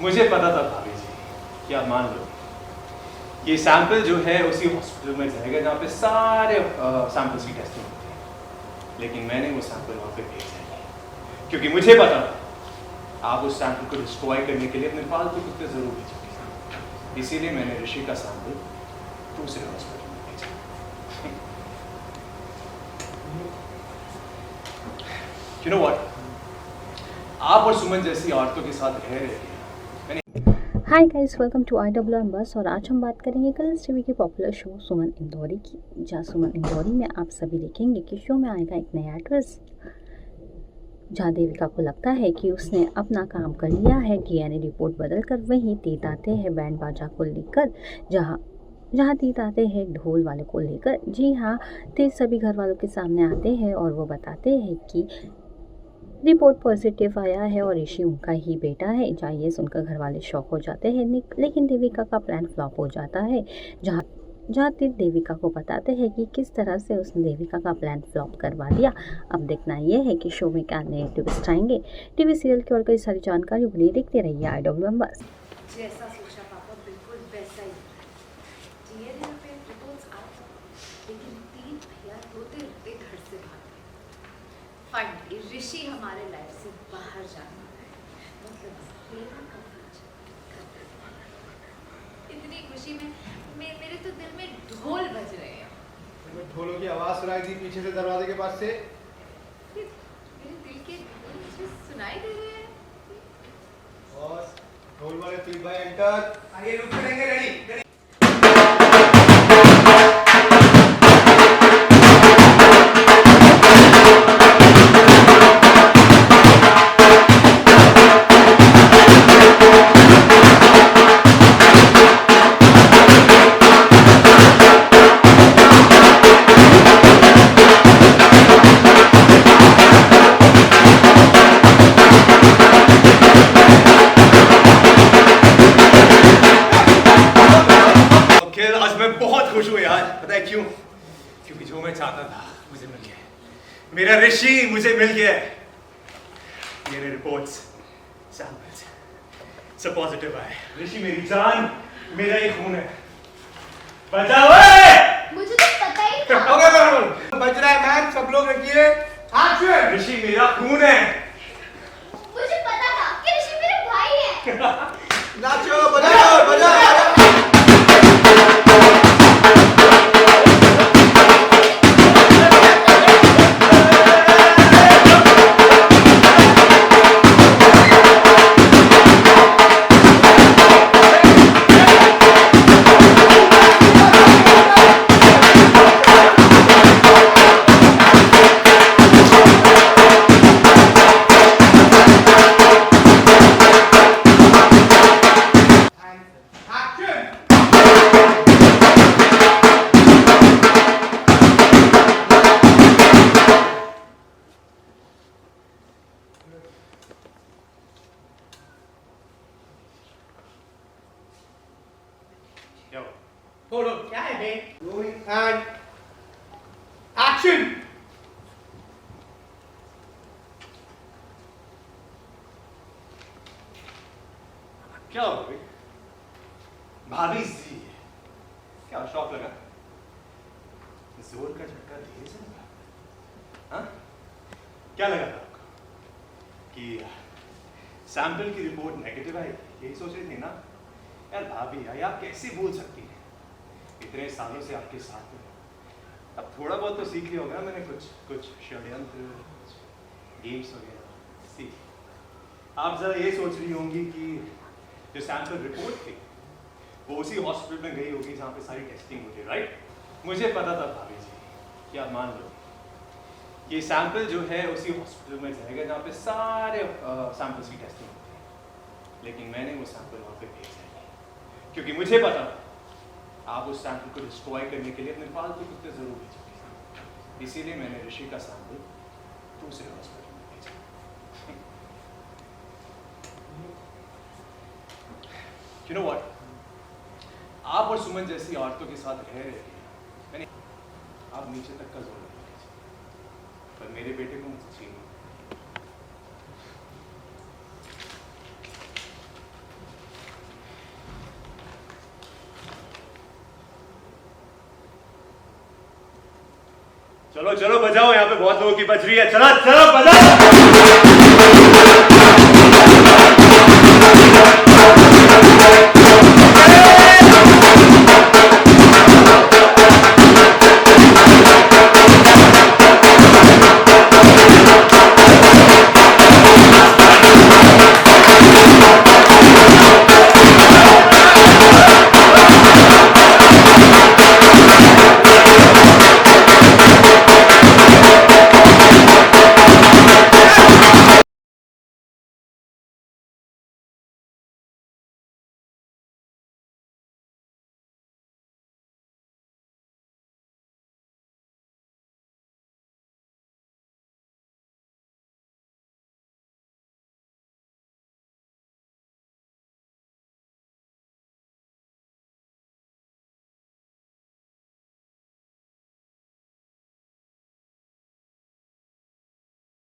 मुझे पता था भाभी जी कि आप मान लो ये सैंपल जो है उसी हॉस्पिटल में जाएगा जहाँ पे सारे सैंपल्स की टेस्टिंग होती है, लेकिन मैंने वो सैंपल वहाँ पे भेजा नहीं क्योंकि मुझे पता था आप उस सैंपल को डिस्ट्रॉय करने के लिए अपने पालतू कुत्ते जरूर भेजोगे, इसीलिए मैंने ऋषि का सैंपल दूसरे हॉस्पिटल में भेजा। You know what? आप और सुमन जैसी औरतों के साथ रह रहे hi guys, welcome to IWM buzz. और आज हम बात करेंगे कलर्स टीवी के पॉपुलर शो सुमन इंदौरी की। जहाँ सुमन इंदौरी में आप सभी देखेंगे कि शो में आएगा एक नया ट्विस्ट, जहाँ देविका को लगता है कि उसने अपना काम कर लिया है। DNA रिपोर्ट बदल कर वहीं तीत आते हैं बैंड बाजा को लेकर, जहाँ तीत आते हैं ढोल वाले को लेकर। जी हाँ, तीत सभी घर वालों के सामने आते हैं और वो बताते हैं कि रिपोर्ट पॉजिटिव आया है और ऋषि उनका ही बेटा है। जहाँ ये सुनकर घर वाले शॉक हो जाते हैं, लेकिन देविका का प्लान फ्लॉप हो जाता है। जहाँ तीत देविका को बताते हैं कि किस तरह से उसने देविका का प्लान फ्लॉप करवा दिया। अब देखना यह है कि शो में क्या नए ट्विस्ट आएंगे। टीवी सीरियल की और कई सारी जानकारी के लिए देखते रहिए IWM बस। जैसा सोचा पापा बिल्कुल वैसा ही DNA पे रिपोर्ट्स आए, लेकिन तीन भैया रोते रोते घर से भाग गए। फाइनली ऋषि हमारे लाइफ से बाहर जाना है, मतलब मेरा कवच। इतनी खुशी में मेरे तो दिल में ढोल बज रहे हैं। ढोलों की आवाज सुनाई दी पीछे से दरवाजे के पास से। मेरे दिल के ढोल मुझे सुनाई दे रहे हैं। और ढोल वाले तीन भाई एंटर। आइए रुक करेंगे, रेडी। क्योंकि जो मैं चाहता था मुझे मिल गया, मेरा ऋषि मुझे मिल गया। मेरे रिपोर्ट्स सैंपल्स सब पॉजिटिव आए। ऋषि मेरी जान, मेरा ही खून है। बचाओ! मुझे तो पता ही था। बच रहा है मैम, सब लोग रखिए। एक्शन! ऋषि मेरा खून है। मुझे पता था कि ऋषि मेरे भाई है। नाचो, बजाओ, बजाओ। बोलो क्या है बे? Rolling and action! क्या हो गई? भाभी जी, क्या शौक लगा? जोर का झटका दिए से लगा? हाँ? क्या लगा था आपको कि सैंपल की रिपोर्ट नेगेटिव आई? यही सोच रही थी ना? यार भाभी, यार आप कैसे बोल सकती हैं? इतने सालों से आपके साथ में, अब थोड़ा बहुत तो सीख लिया होगा ना मैंने, कुछ षड्यंत्र, गेम्स वगैरह सीख। आप जरा ये सोच रही होंगी कि जो सैंपल रिपोर्ट थी वो उसी हॉस्पिटल में गई होगी जहाँ पे सारी टेस्टिंग होती है, राइट? मुझे पता था भाभी जी कि आप मान लो ये सैंपल जो है उसी हॉस्पिटल में जाएगा जहाँ पे सारे सैंपल्स की टेस्टिंग होती है, लेकिन मैंने वो सैंपल वहाँ पे भेजा नहीं क्योंकि मुझे पता था आप उस सैंपल को डिस्ट्रॉय करने के लिए अपने पालतू कुत्ते जरूर भेजोगे, इसीलिए मैंने ऋषि का सैंपल दूसरे हॉस्पिटल में भेजा। You know what? आप और सुमन जैसी औरतों के साथ रह रहे थे, मैंने आप नीचे तक का जोर लगा लीजिए, पर मेरे बेटे को मुझे चाहिए। चलो चलो बजाओ, यहाँ पे बहुत लोगों की बज रही है। चलो चलो बजाओ।